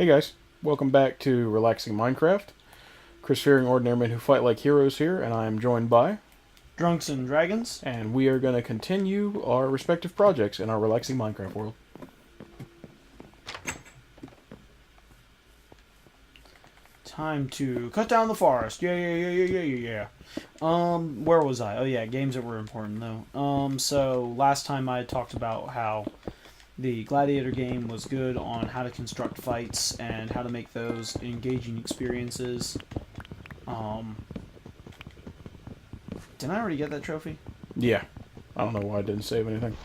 Hey guys, welcome back to Relaxing Minecraft. Chris Fearing Ordinary Men Who Fight Like Heroes here, and I am joined by, Drunks and Dragons. and we are going to continue our respective projects in our Relaxing Minecraft world. Time to cut down the forest. Yeah. Where was I? Oh yeah, games that were important though. So last time I talked about how the Gladiator game was good on how to construct fights and how to make those engaging experiences. Didn't I already get that trophy? Yeah, I don't know why I didn't save anything.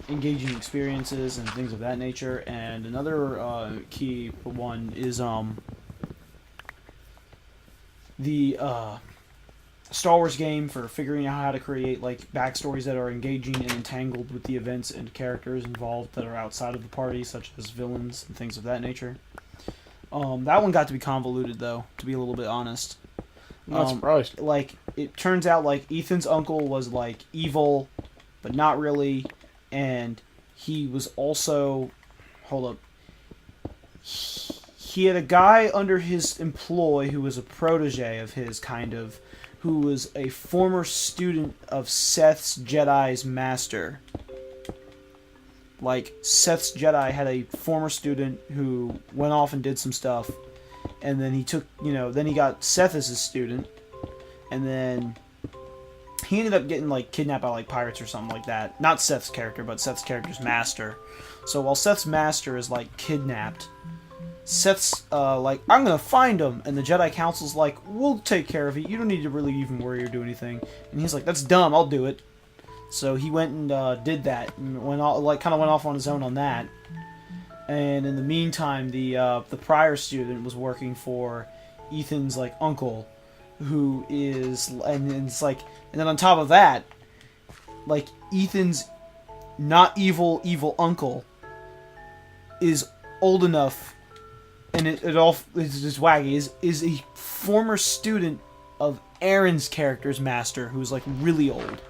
Engaging experiences and things of that nature. And another key one is the Star Wars game for figuring out how to create like backstories that are engaging and entangled with the events and characters involved that are outside of the party, such as villains and things of that nature. That one got to be convoluted though, to be a little bit honest. I'm not surprised. Like it turns out like Ethan's uncle was like evil, but not really, and he was also he had a guy under his employ who was a protege of his, kind of, who was a former student of Seth's Jedi's master. Like, Seth's Jedi had a former student who went off and did some stuff, and then he took, then he got Seth as his student, and then he ended up getting, like, kidnapped by, like, pirates or something like that. Not Seth's character, but Seth's character's master. So while Seth's master is, like, kidnapped, Seth's, like, I'm gonna find him, and the Jedi Council's like, we'll take care of it, you don't need to really even worry or do anything. And he's like, that's dumb, I'll do it. So he went and did that, and kind of went off on his own on that. And in the meantime, the prior student was working for Ethan's, like, uncle, who is, and it's like, and then on top of that, like, Ethan's not evil uncle is old enough, and it all is just wacky, is a former student of Aaron's character's master, who's, like, really old.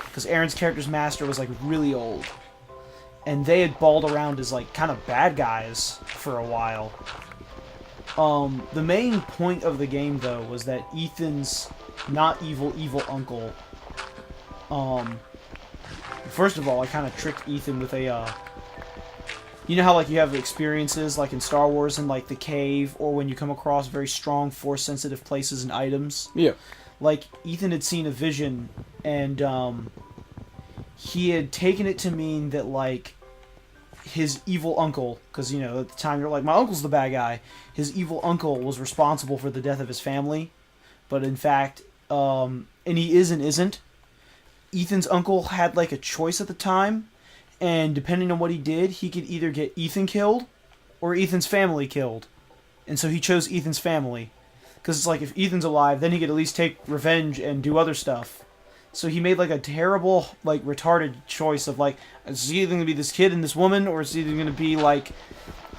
Because Aaron's character's master was, like, really old. And they had balled around as, like, kind of bad guys for a while. The main point of the game, though, was that Ethan's not evil uncle, first of all, I kind of tricked Ethan with a, you know how, like, you have experiences, like, in Star Wars, in, like, the cave, or when you come across very strong Force-sensitive places and items? Yeah. Like, Ethan had seen a vision, and, he had taken it to mean that, like, his evil uncle, because, at the time you're like, my uncle's the bad guy, his evil uncle was responsible for the death of his family, but in fact, and he is and isn't. Ethan's uncle had, like, a choice at the time, and depending on what he did, he could either get Ethan killed, or Ethan's family killed, and so he chose Ethan's family, because it's like, if Ethan's alive, then he could at least take revenge and do other stuff. So he made, like, a terrible, like, retarded choice of, like, it's either going to be this kid and this woman, or it's either going to be, like,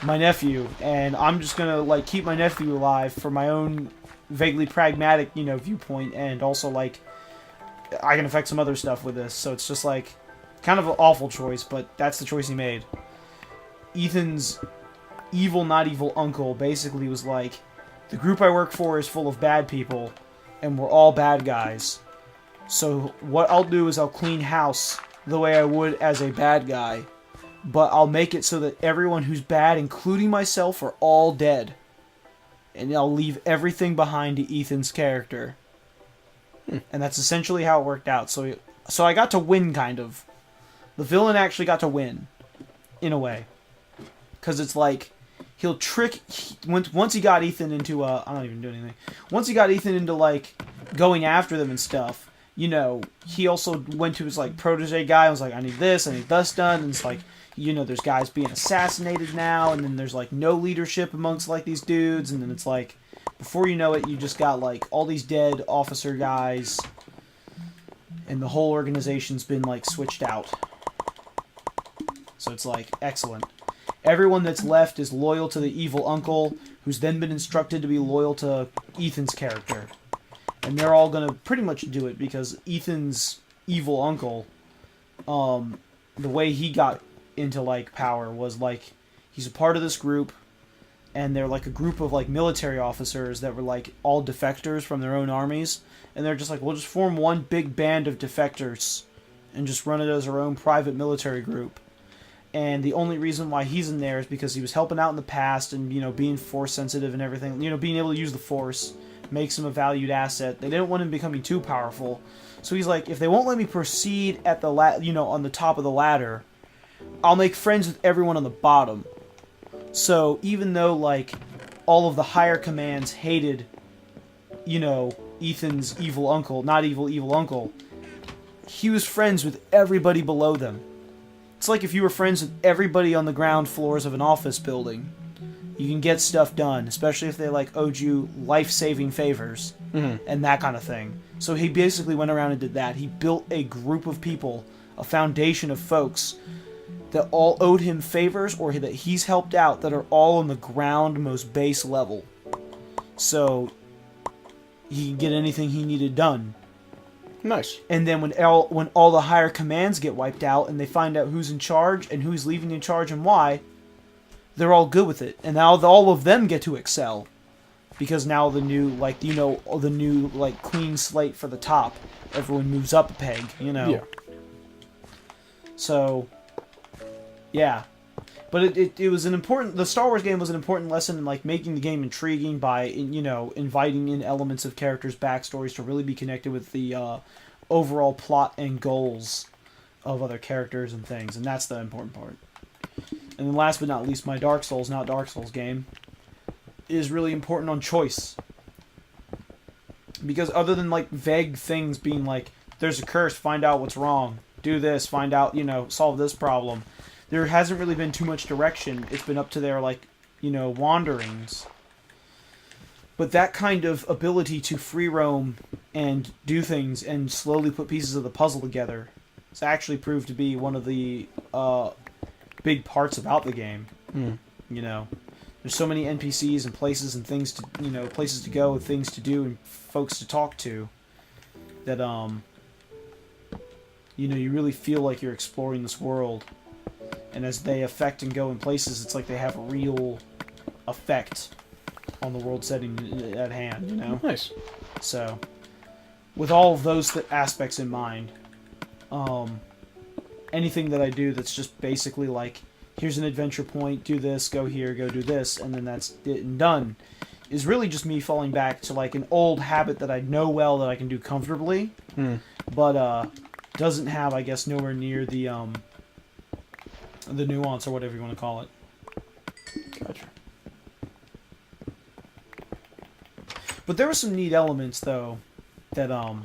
my nephew. And I'm just going to, like, keep my nephew alive for my own vaguely pragmatic, viewpoint. And also, like, I can affect some other stuff with this. So it's just, like, kind of an awful choice, but that's the choice he made. Ethan's evil, not evil uncle basically was like, the group I work for is full of bad people, and we're all bad guys. So what I'll do is I'll clean house the way I would as a bad guy, but I'll make it so that everyone who's bad, including myself, are all dead. And I'll leave everything behind to Ethan's character. And that's essentially how it worked out. So I got to win, kind of. The villain actually got to win, in a way. Because it's like, he'll trick, once he got Ethan into, I'm not even doing anything. Once he got Ethan into, like, going after them and stuff, he also went to his, like, protege guy and was like, I need this done, and it's like, there's guys being assassinated now, and then there's, like, no leadership amongst, like, these dudes, and then it's like, before you know it, you just got, like, all these dead officer guys, and the whole organization's been, like, switched out. So it's like, excellent. Everyone that's left is loyal to the evil uncle, who's then been instructed to be loyal to Ethan's character. And they're all going to pretty much do it, because Ethan's evil uncle, the way he got into, like, power was, like, he's a part of this group, and they're like a group of like military officers that were like all defectors from their own armies, and they're just like, we'll just form one big band of defectors and just run it as our own private military group. And the only reason why he's in there is because he was helping out in the past and, you know, being force sensitive and everything, you know, being able to use the force makes him a valued asset. They didn't want him becoming too powerful. So he's like, if they won't let me proceed at the on the top of the ladder, I'll make friends with everyone on the bottom. So even though like all of the higher commands hated, you know, Ethan's evil uncle, not evil uncle, he was friends with everybody below them. It's like if you were friends with everybody on the ground floors of an office building. You can get stuff done, especially if they like owed you life-saving favors and that kind of thing. So he basically went around and did that. He built a group of people, a foundation of folks that all owed him favors or that he's helped out that are all on the ground, most base level. So he can get anything he needed done. Nice. And then when all the higher commands get wiped out and they find out who's in charge and who's leaving in charge and why, they're all good with it. And now all of them get to excel. Because now the new, like, you know, the new, like, clean slate for the top. Everyone moves up a peg, you know. Yeah. So, yeah. But it was an important, the Star Wars game was an important lesson in, like, making the game intriguing by, you know, inviting in elements of characters' backstories to really be connected with the overall plot and goals of other characters and things. And that's the important part. And then last but not least, my Dark Souls, not Dark Souls game, is really important on choice. Because other than, like, vague things being like, there's a curse, find out what's wrong, do this, find out, you know, solve this problem, there hasn't really been too much direction. It's been up to their, like, you know, wanderings. But that kind of ability to free roam and do things and slowly put pieces of the puzzle together has actually proved to be one of the big parts about the game. You know, there's so many NPCs and places and things to, you know, places to go and things to do and folks to talk to that, you know, you really feel like you're exploring this world. And as they affect and go in places, it's like they have a real effect on the world setting at hand, you know? Nice. So, with all of those aspects in mind, anything that I do that's just basically like, here's an adventure point, do this, go here, go do this, and then that's it and done, is really just me falling back to like an old habit that I know well that I can do comfortably, but doesn't have, I guess, nowhere near the nuance or whatever you want to call it. Gotcha. But there were some neat elements, though, that I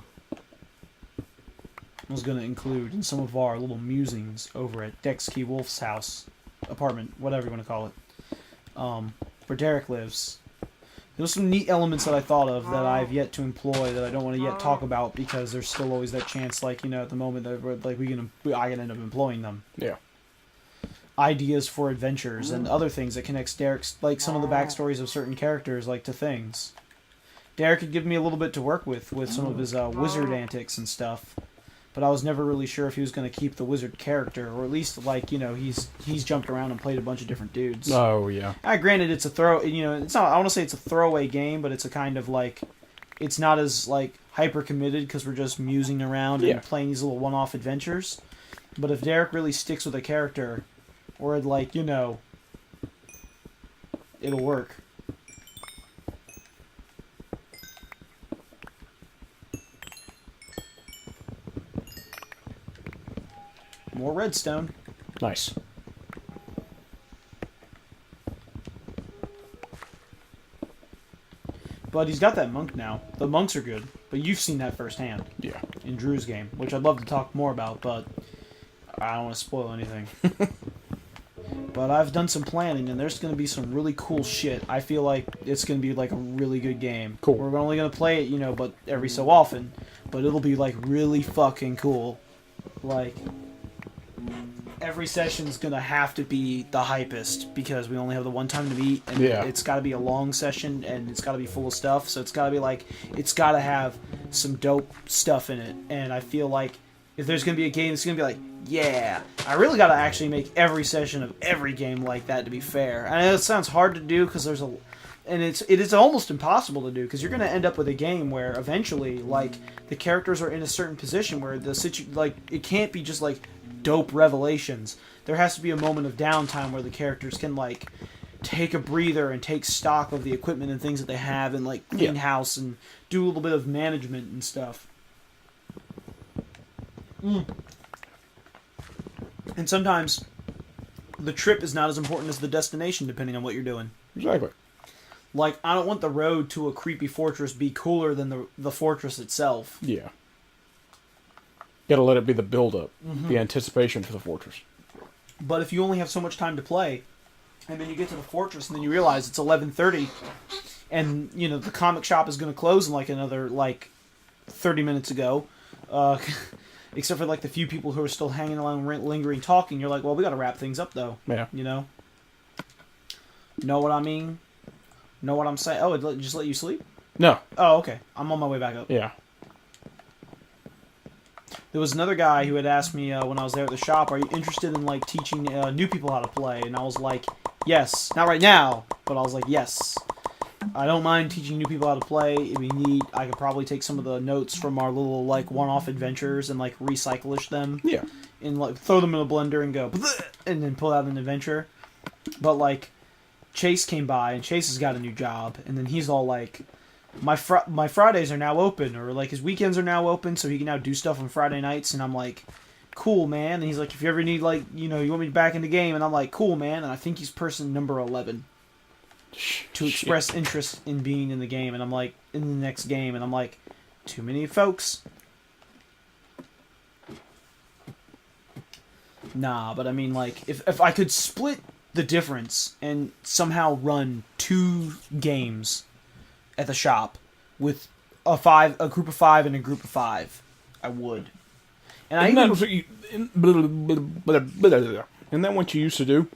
was going to include in some of our little musings over at Dexkey Wolf's house, apartment, whatever you want to call it, where Derek lives. There were some neat elements that I thought of that I've yet to employ that I don't want to yet talk about because there's still always that chance, like, you know, at the moment that I can end up employing them. Yeah. Ideas for adventures and other things that connects Derek's, like some of the backstories of certain characters, like to things. Derek had given me a little bit to work with some of his wizard antics and stuff, but I was never really sure if he was going to keep the wizard character, or at least, like, you know, he's jumped around and played a bunch of different dudes. Oh yeah. Granted, it's a it's not. I want to say it's a throwaway game, but it's a kind of like, it's not as like hyper committed because we're just musing around and playing these little one-off adventures. But if Derek really sticks with a character, or like, you know, it'll work. More redstone. Nice. But he's got that monk now. The monks are good, but you've seen that firsthand. Yeah. In Drew's game, which I'd love to talk more about, but I don't want to spoil anything. But I've done some planning, and there's going to be some really cool shit. I feel like it's going to be like a really good game. Cool. We're only going to play it, you know, but every so often. But it'll be like really fucking cool. Like, every session's going to have to be the hypest because we only have the one time to meet, and it's got to be a long session, and it's got to be full of stuff. So it's got to be like, it's got to have some dope stuff in it. And I feel like if there's gonna be a game that's gonna be like, yeah, I really gotta actually make every session of every game like that to be fair. And it sounds hard to do because it is almost impossible to do because you're gonna end up with a game where eventually like the characters are in a certain position where it can't be just like dope revelations. There has to be a moment of downtime where the characters can like take a breather and take stock of the equipment and things that they have and like clean house and do a little bit of management and stuff. And sometimes the trip is not as important as the destination depending on what you're doing. Exactly. Like, I don't want the road to a creepy fortress be cooler than the fortress itself. Yeah. Gotta let it be the build-up, the anticipation for the fortress. But if you only have so much time to play, and then you get to the fortress and then you realize it's 11:30, and, you know, the comic shop is going to close in like another, 30 minutes ago, except for like the few people who are still hanging along, lingering, talking, you're like, well, we got to wrap things up though. Yeah. You know? Know what I mean? Know what I'm saying? Oh, it just let you sleep? No. Oh, okay. I'm on my way back up. Yeah. There was another guy who had asked me when I was there at the shop, are you interested in like teaching new people how to play? And I was like, yes. Not right now, but I was like, yes. I don't mind teaching new people how to play. It'd be neat. I could probably take some of the notes from our little like one-off adventures and like recyclish them. Yeah. And like throw them in a blender and go, bleh, and then pull out an adventure. But like Chase came by and Chase has got a new job, and then he's all like, my Fridays are now open, or like his weekends are now open, so he can now do stuff on Friday nights. And I'm like, cool, man. And he's like, if you ever need like, you know, you want me back in the game, and I'm like, cool, man. And I think he's person number 11 to express interest in being in the game, and I'm like, in the next game, and I'm like, too many folks. Nah, but I mean, like, if I could split the difference and somehow run 2 games at the shop with a group of 5 and a group of 5, I would. And Isn't that what you used to do?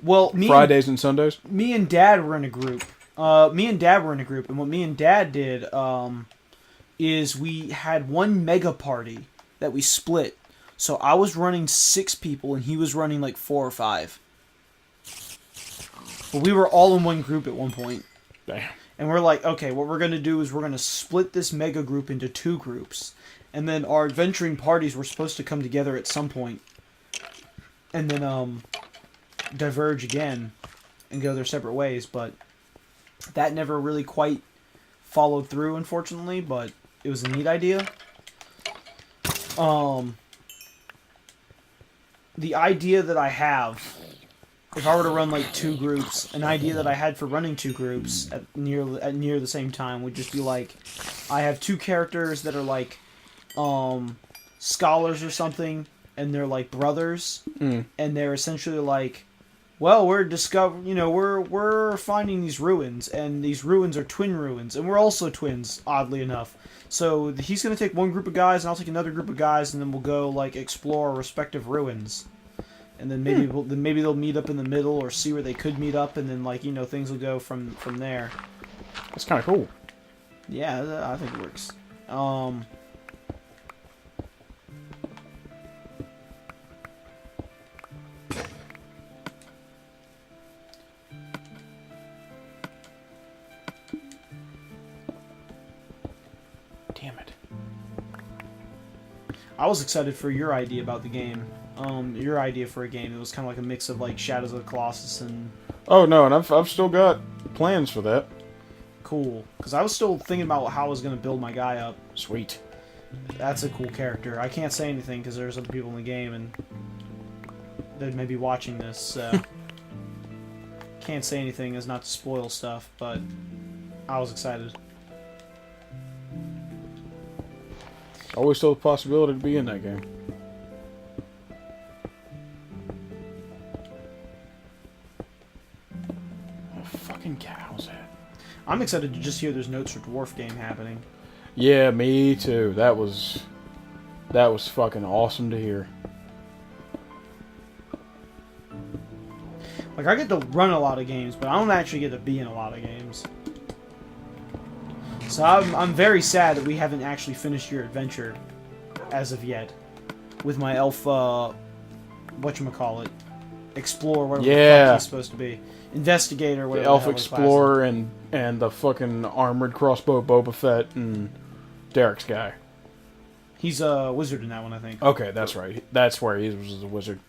Well, Fridays and Sundays? Me and Dad were in a group. And what me and Dad did is we had one mega party that we split. So I was running 6 people, and he was running like 4 or 5. But we were all in one group at one point. Damn. And we're like, okay, what we're going to do is we're going to split this mega group into 2 groups. And then our adventuring parties were supposed to come together at some point. And then diverge again and go their separate ways. But that never really quite followed through, unfortunately. But it was a neat idea. The idea that I have, if I were to run like 2 groups, an idea that I had for running 2 groups at near the same time would just be like, I have 2 characters that are like scholars or something, and they're like brothers, and they're essentially like, well, we're finding these ruins, and these ruins are twin ruins, and we're also twins, oddly enough. So he's gonna take one group of guys, and I'll take another group of guys, and then we'll go like explore our respective ruins. And then maybe they'll meet up in the middle, or see where they could meet up, and then like, you know, things will go from there. That's kind of cool. Yeah, I think it works. Damn it. I was excited for your idea about the game. Your idea for a game. It was kind of like a mix of like Shadows of the Colossus and... Oh, no, and I've still got plans for that. Cool. Because I was still thinking about how I was going to build my guy up. Sweet. That's a cool character. I can't say anything because there's other people in the game and they may be watching this, so... Can't say anything as not to spoil stuff, but I was excited. Always still a possibility to be in that game. Fucking cows that. I'm excited to just hear there's Notes for Dwarf game happening. Yeah, me too. That was fucking awesome to hear. Like, I get to run a lot of games, but I don't actually get to be in a lot of games. So I'm very sad that we haven't actually finished your adventure as of yet. with my elf, whatchamacallit, explorer, whatever the Yeah. fuck he's supposed to be. Investigator, The whatever Elf hell his class is. Explorer and the fucking armored crossbow Boba Fett and Derek's guy. He's a wizard in that one, I think. Okay, that's right. That's where he was a wizard.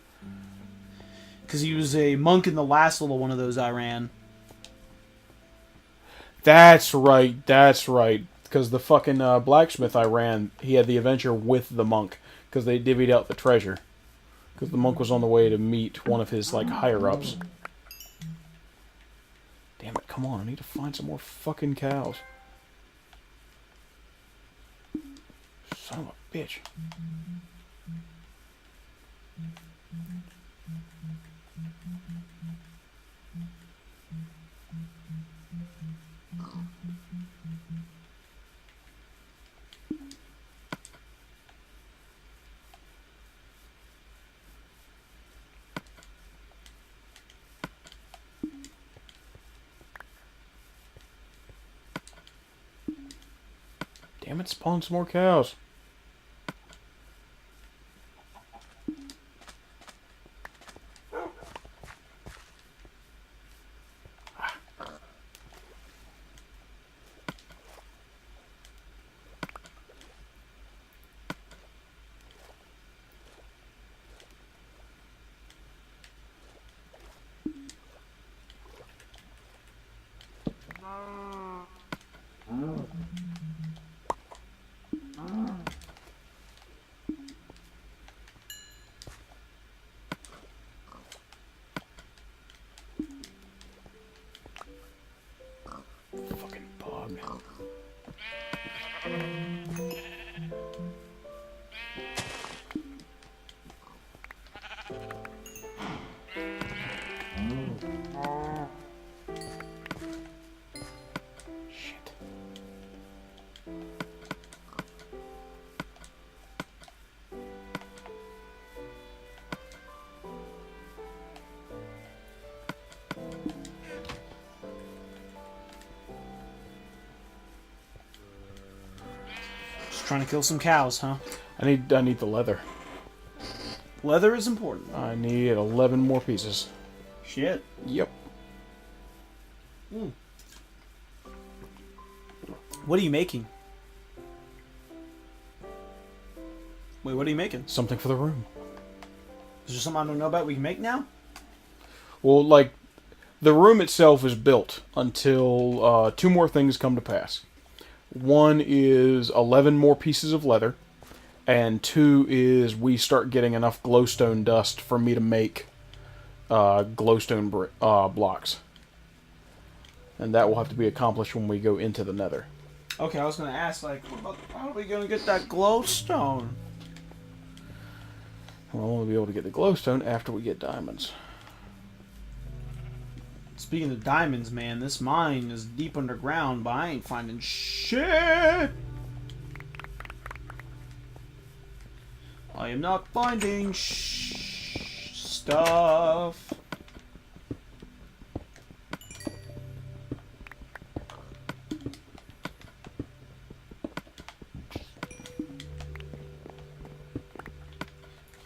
Because he was a monk in the last little one of those I ran. That's right. That's right. Because the fucking blacksmith I ran, he had the adventure with the monk because they divvied out the treasure. Because the monk was on the way to meet one of his like higher ups. Damn it! Come on, I need to find some more fucking cows. Son of a bitch. Damn it, spawn some more cows. Fucking bug. Shit. Just trying to kill some cows, huh? I need the leather. Leather is important. I need 11 more pieces. Shit. Yep. What are you making? Wait, what are you making? Something for the room. Is there something I don't know about we can make now? Well, like, the room itself is built until two more things come to pass. One is 11 more pieces of leather, and two is we start getting enough glowstone dust for me to make glowstone blocks. And that will have to be accomplished when we go into the nether. Okay, I was gonna ask, like, what about, how are we gonna get that glowstone? We'll only be able to get the glowstone after we get diamonds. Speaking of diamonds, man, this mine is deep underground, but I ain't finding shit. I am not finding stuff.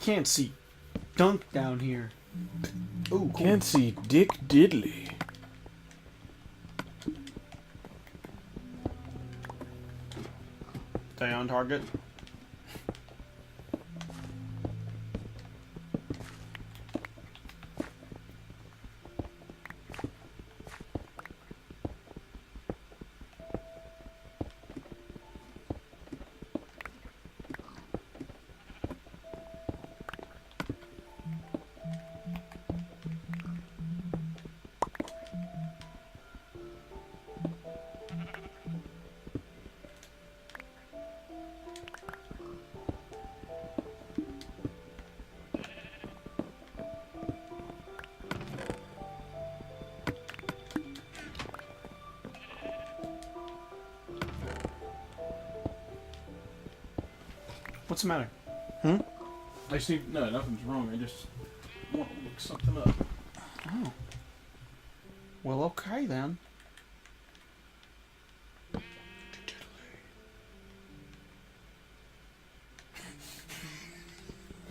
Can't see dunk down here. Ooh, cool. Can't see Dick Diddley. Stay on target. What's the matter? I see. No, nothing's wrong. I just want to look something up. Oh. Well, okay then.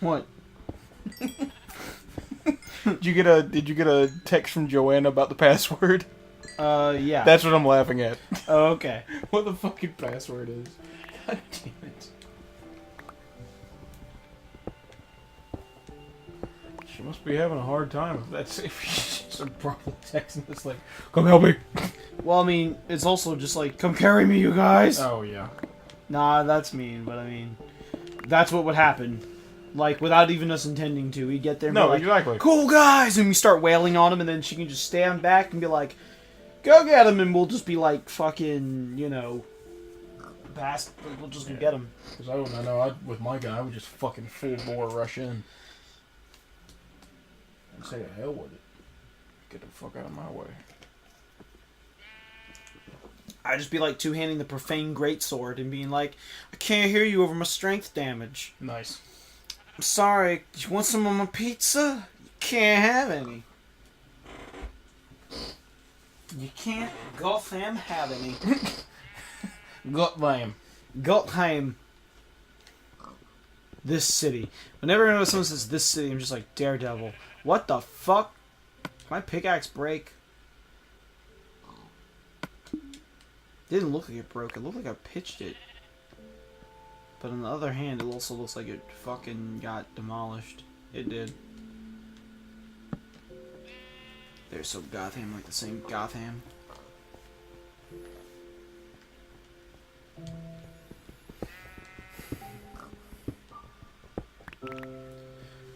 What? Did you get a text from Joanna about the password? Yeah. That's what I'm laughing at. Oh, okay. What the fucking password is? God damn it. She must be having a hard time if she's probably texting us like, come help me. Well, I mean, it's also just like, come carry me, you guys. Oh yeah. Nah, that's mean, but I mean, that's what would happen. Like, without even us intending to, we'd get there and be No, like, exactly. cool guys, and we start wailing on him, and then she can just stand back and be like, go get him, and we'll just be like, fucking, you know, we'll just go get him. Because I wouldn't know, with my gun, I would just fucking full bore rush in. And say the hell with it. Get the fuck out of my way. I'd just be like two-handing the profane greatsword and being like, I can't hear you over my strength damage. Nice. I'm sorry, you want some of my pizza? You can't have any. You can't Gotham have any. Gotham. Gotham. This city. Whenever someone says this city, I'm just like, Daredevil. What the fuck? My pickaxe break? Didn't look like it broke. It looked like I pitched it. But on the other hand, it also looks like it fucking got demolished. It did. They're so Gotham, like the same Gotham.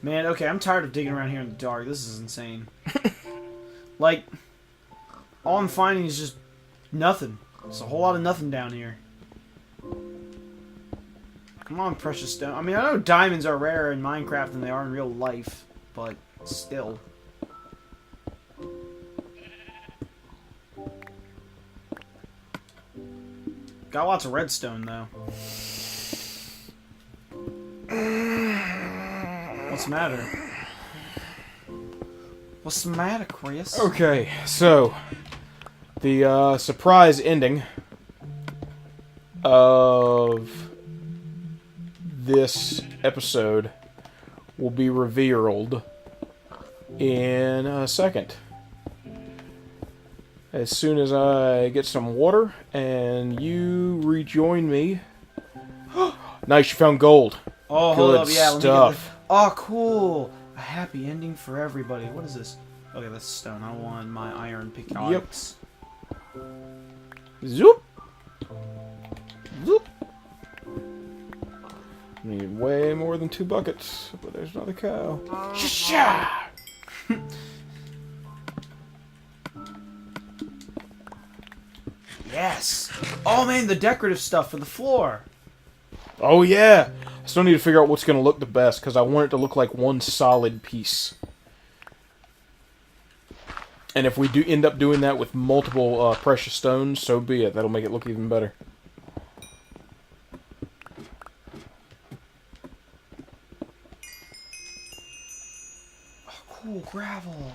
Man, okay, I'm tired of digging around here in the dark. This is insane. Like, all I'm finding is just nothing. There's a whole lot of nothing down here. Come on, precious stone. I mean, I know diamonds are rarer in Minecraft than they are in real life, but still. Got lots of redstone, though. What's the matter? What's the matter, Chris? Okay, so the surprise ending of this episode will be revealed in a second. As soon as I get some water and you rejoin me. Nice, you found gold. Oh, hold Good up, yeah, let me get stuff. this. Oh, cool. A happy ending for everybody. What is this? Okay, that's stone. I want my iron pickaxe. Zoop! Zoop! Need way more than 2 buckets, but there's another cow. Shasha! Yes. Oh, man, the decorative stuff for the floor. Oh yeah! I still need to figure out what's going to look the best, because I want it to look like one solid piece. And if we do end up doing that with multiple precious stones, so be it. That'll make it look even better. Oh, cool, gravel.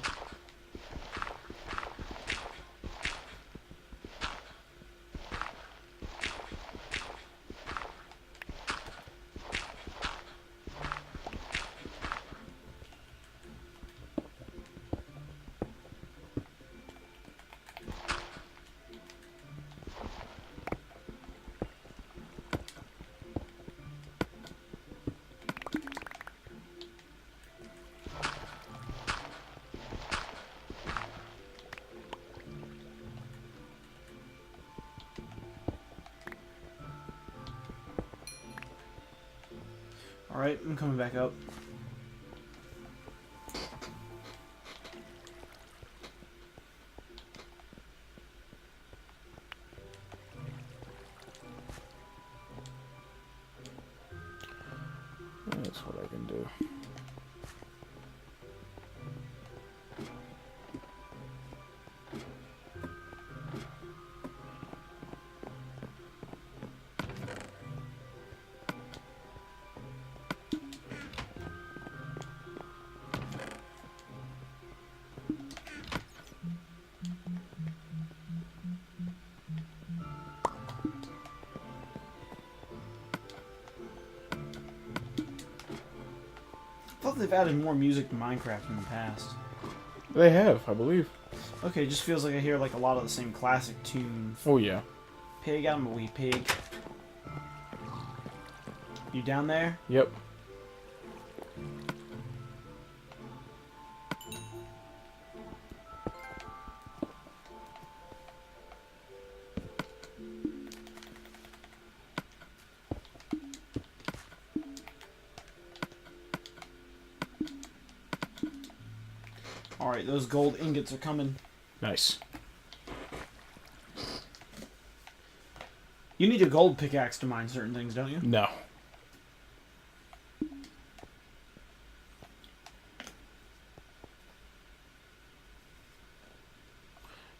Alright, I'm coming back up. That's what I can do. thought they've added more music to Minecraft in the past. They have, I believe. Okay, it just feels like I hear like a lot of the same classic tunes. Oh yeah. Pig, I'm a wee pig. You down there? Yep. Alright, those gold ingots are coming. Nice. You need a gold pickaxe to mine certain things, don't you? No.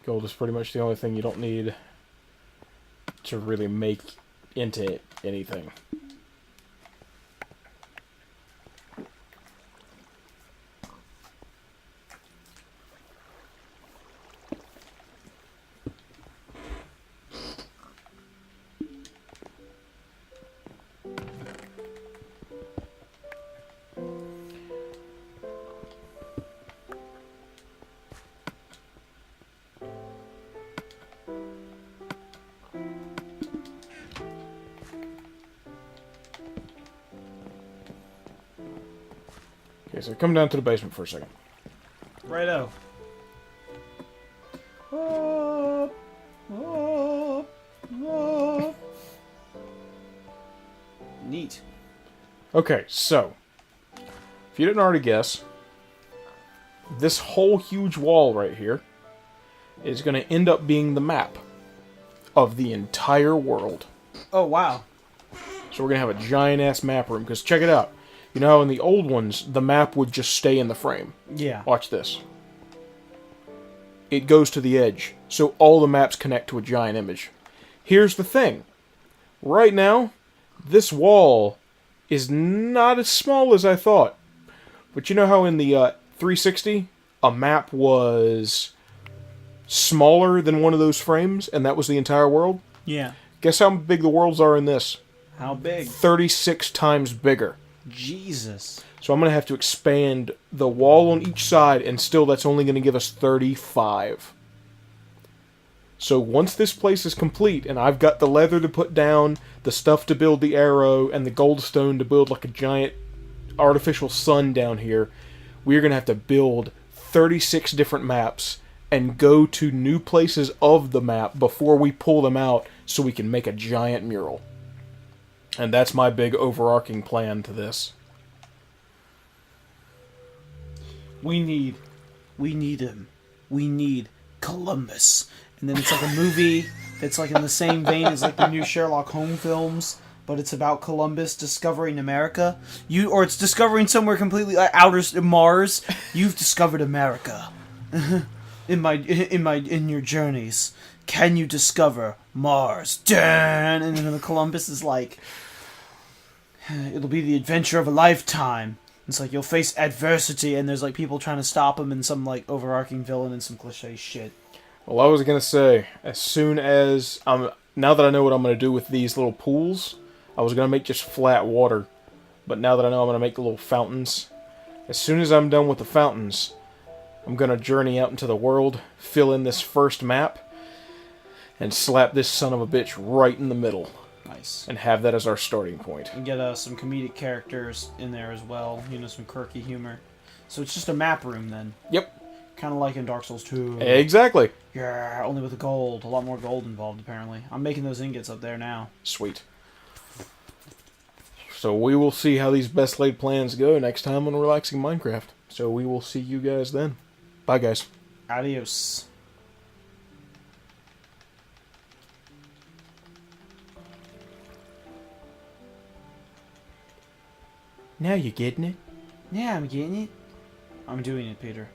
Gold is pretty much the only thing you don't need to really make into anything. Okay, so come down to the basement for a second. Righto. Up, up, up. Neat. Okay, so, if you didn't already guess, this whole huge wall right here is going to end up being the map of the entire world. Oh, wow. So we're going to have a giant-ass map room, because check it out. You know how in the old ones, the map would just stay in the frame? Yeah. Watch this. It goes to the edge, so all the maps connect to a giant image. Here's the thing. Right now, this wall is not as small as I thought. But you know how in the 360, a map was smaller than one of those frames, and that was the entire world? Yeah. Guess how big the worlds are in this? How big? 36 times bigger. Jesus. So I'm going to have to expand the wall on each side, and still that's only going to give us 35. So once this place is complete, and I've got the leather to put down, the stuff to build the arrow, and the goldstone to build like a giant artificial sun down here, we're going to have to build 36 different maps and go to new places of the map before we pull them out so we can make a giant mural. And that's my big overarching plan to this. We need him. We need Columbus. And then it's like a movie that's like in the same vein as like the new Sherlock Holmes films, but it's about Columbus discovering America. Or it's discovering somewhere completely outer Mars. You've discovered America. in your journeys, can you discover Mars? Dun! And then the Columbus is like, it'll be the adventure of a lifetime. It's like you'll face adversity, and there's like people trying to stop him, and some like overarching villain and some cliche shit. Well, I was gonna say, as soon as now that I know what I'm gonna do with these little pools, I was gonna make just flat water, but now that I know I'm gonna make the little fountains, as soon as I'm done with the fountains, I'm gonna journey out into the world, fill in this first map, and slap this son of a bitch right in the middle. Nice. And have that as our starting point. And get some comedic characters in there as well. You know, some quirky humor. So it's just a map room then. Yep. Kind of like in Dark Souls 2. Exactly. Yeah, only with the gold. A lot more gold involved, apparently. I'm making those ingots up there now. Sweet. So we will see how these best laid plans go next time on Relaxing Minecraft. So we will see you guys then. Bye, guys. Adios. Now you getting it? Yeah, I'm getting it. I'm doing it, Peter.